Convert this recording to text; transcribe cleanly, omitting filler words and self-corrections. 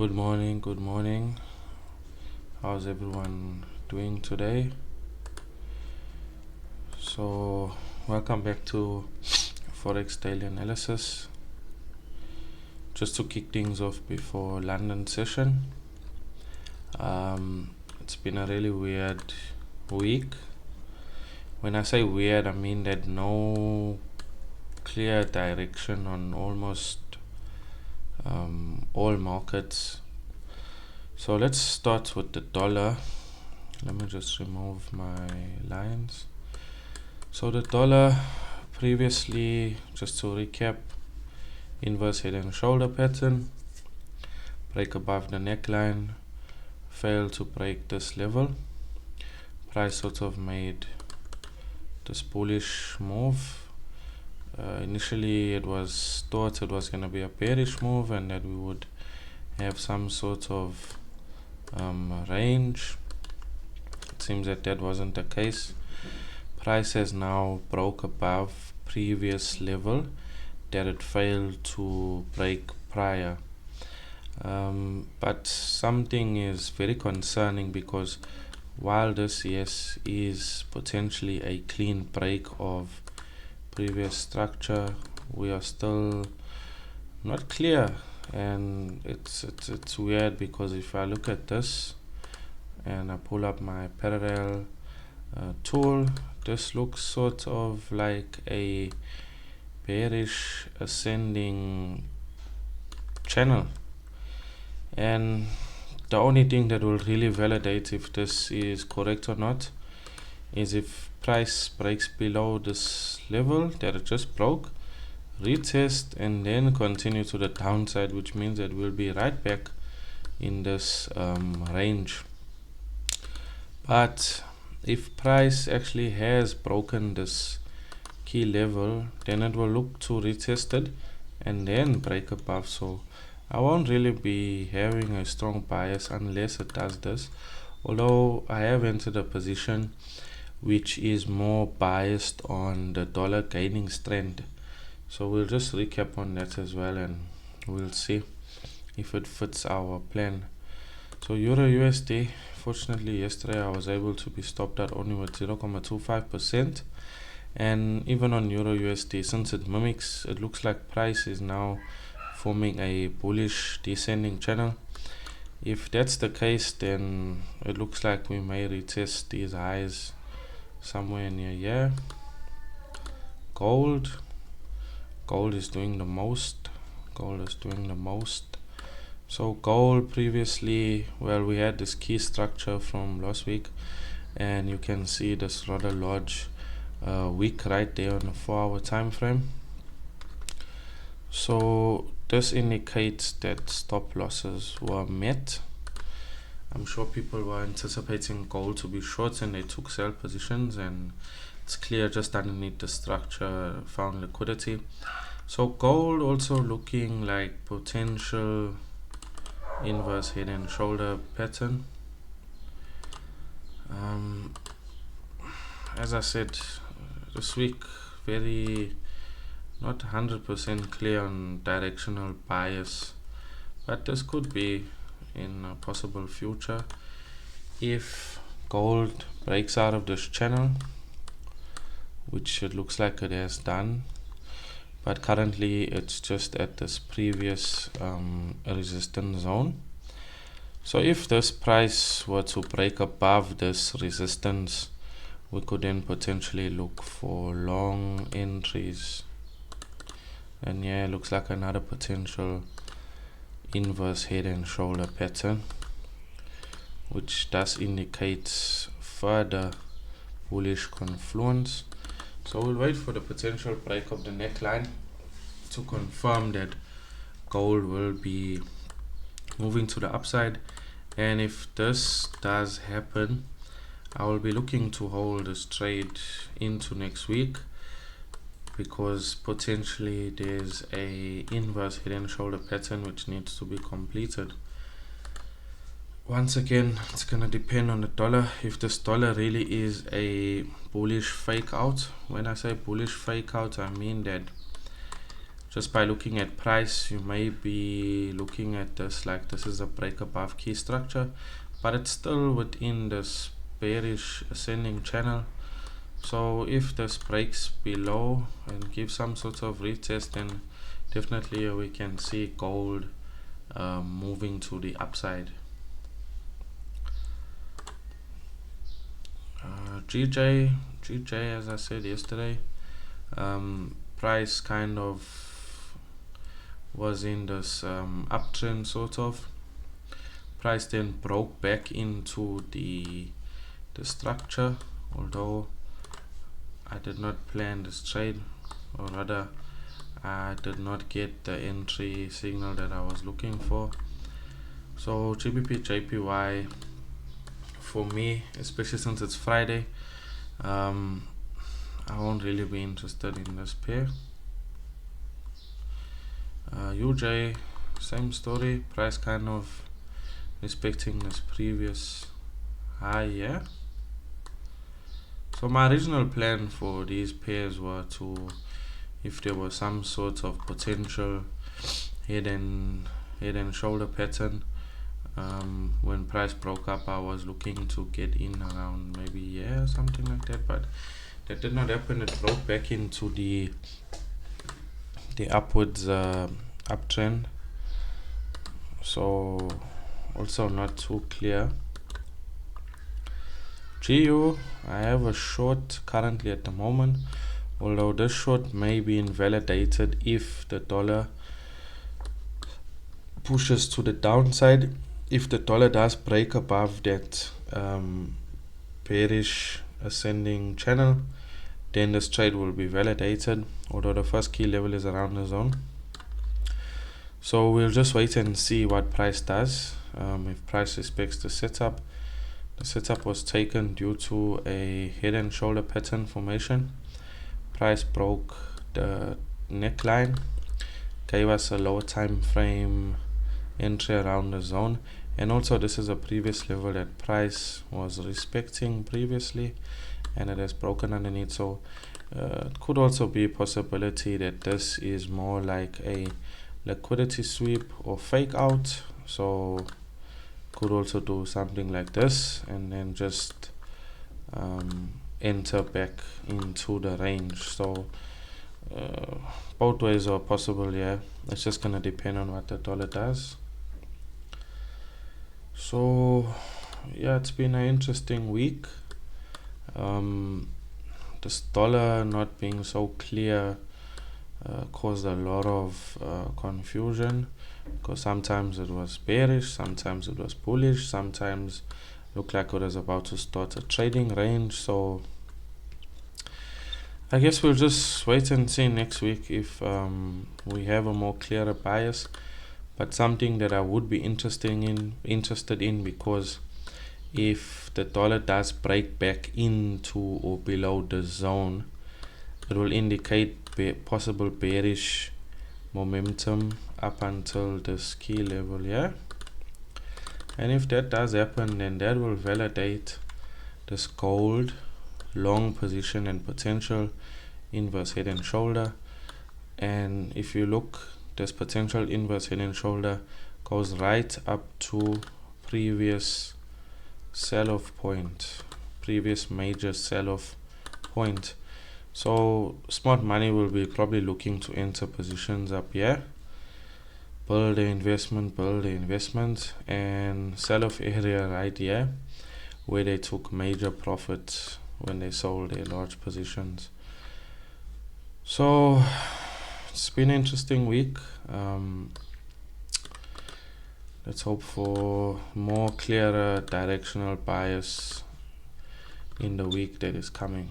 Good morning, good morning. How's everyone doing today? So, welcome back to Forex Daily Analysis. Just to kick things off before London session, it's been a really weird week. When I say weird, I mean that no clear direction on almost all markets. So let's start with the dollar. Let me just remove my lines. So the dollar previously, just to recap, inverse head and shoulder pattern, break above the neckline, failed to break this level. Price sort of made this bullish move. Initially it was thought it was going to be a bearish move and that we would have some sort of range. It seems that wasn't the case. Price has now broke above previous level that it failed to break prior. But something is very concerning, because while this, yes, is potentially a clean break of previous structure, we are still not clear, and it's weird, because if I look at this and I pull up my parallel tool, this looks sort of like a bearish ascending channel, and the only thing that will really validate if this is correct or not is if price breaks below this level that it just broke, retest, and then continue to the downside, which means that we'll be right back in this range. But if price actually has broken this key level, then it will look to retest it and then break above. So I won't really be having a strong bias unless it does this, although I have entered a position which is more biased on the dollar gaining strength. So we'll just recap on that as well, and we'll see if it fits our plan. So Euro USD, fortunately yesterday I was able to be stopped at only with 0.25%, and even on Euro USD, since it mimics, it looks like price is now forming a bullish descending channel. If that's the case, then it looks like we may retest these highs somewhere near here. Gold is doing the most. So gold previously, well, we had this key structure from last week, and you can see this rather large wick right there on the 4-hour time frame. So this indicates that stop losses were met. I'm sure people were anticipating gold to be short and they took sell positions, and it's clear just underneath the structure found liquidity. So gold also looking like potential inverse head and shoulder pattern. As I said, this week very not 100% clear on directional bias, but this could be in a possible future if gold breaks out of this channel, which it looks like it has done, but currently it's just at this previous resistance zone. So if this price were to break above this resistance, we could then potentially look for long entries, and yeah, it looks like another potential inverse head and shoulder pattern, which does indicate further bullish confluence. So we'll wait for the potential break of the neckline to confirm that gold will be moving to the upside, and if this does happen, I will be looking to hold this trade into next week, because potentially there's a inverse head and shoulder pattern which needs to be completed. Once again, it's gonna depend on the dollar. If this dollar really is a bullish fake out, when I say bullish fake out, I mean that just by looking at price, you may be looking at this like this is a break above key structure, but it's still within this bearish ascending channel. So if this breaks below and gives some sort of retest, then definitely we can see gold moving to the upside. GJ, as I said yesterday, price kind of was in this uptrend sort of. Price then broke back into the structure, although I did not plan this trade, or rather I did not get the entry signal that I was looking for. So GBP JPY, for me, especially since it's Friday, I won't really be interested in this pair. UJ, same story, price kind of respecting this previous high. Yeah, so my original plan for these pairs were to, if there was some sort of potential head and shoulder pattern, when price broke up, I was looking to get in around maybe something like that, but that did not happen. It broke back into the upwards uptrend, so also not too clear. GU, I have a short currently at the moment, although this short may be invalidated if the dollar pushes to the downside. If the dollar does break above that bearish ascending channel, then this trade will be validated, although the first key level is around the zone. So we'll just wait and see what price does. If price respects the setup was taken due to a head and shoulder pattern formation. Price broke the neckline, gave us a lower time frame entry around the zone, and also this is a previous level that price was respecting previously, and it has broken underneath. So it could also be a possibility that this is more like a liquidity sweep or fake out. So could also do something like this and then just enter back into the range. So both ways are possible. Yeah, it's just gonna depend on what the dollar does. So yeah, it's been an interesting week. This dollar not being so clear caused a lot of confusion, because sometimes it was bearish, sometimes it was bullish, sometimes looked like it was about to start a trading range. So I guess we'll just wait and see next week if we have a more clearer bias. But something that I would be interested in, because if the dollar does break back into or below the zone, it will indicate possible bearish momentum up until this key level. Yeah, and if that does happen, then that will validate this gold long position and potential inverse head and shoulder. And if you look, this potential inverse head and shoulder goes right up to previous sell-off point, previous major sell-off point. So smart money will be probably looking to enter positions up here, build the investment, and sell-off area right here where they took major profits when they sold their large positions. So it's been an interesting week. Let's hope for more clearer directional bias in the week that is coming.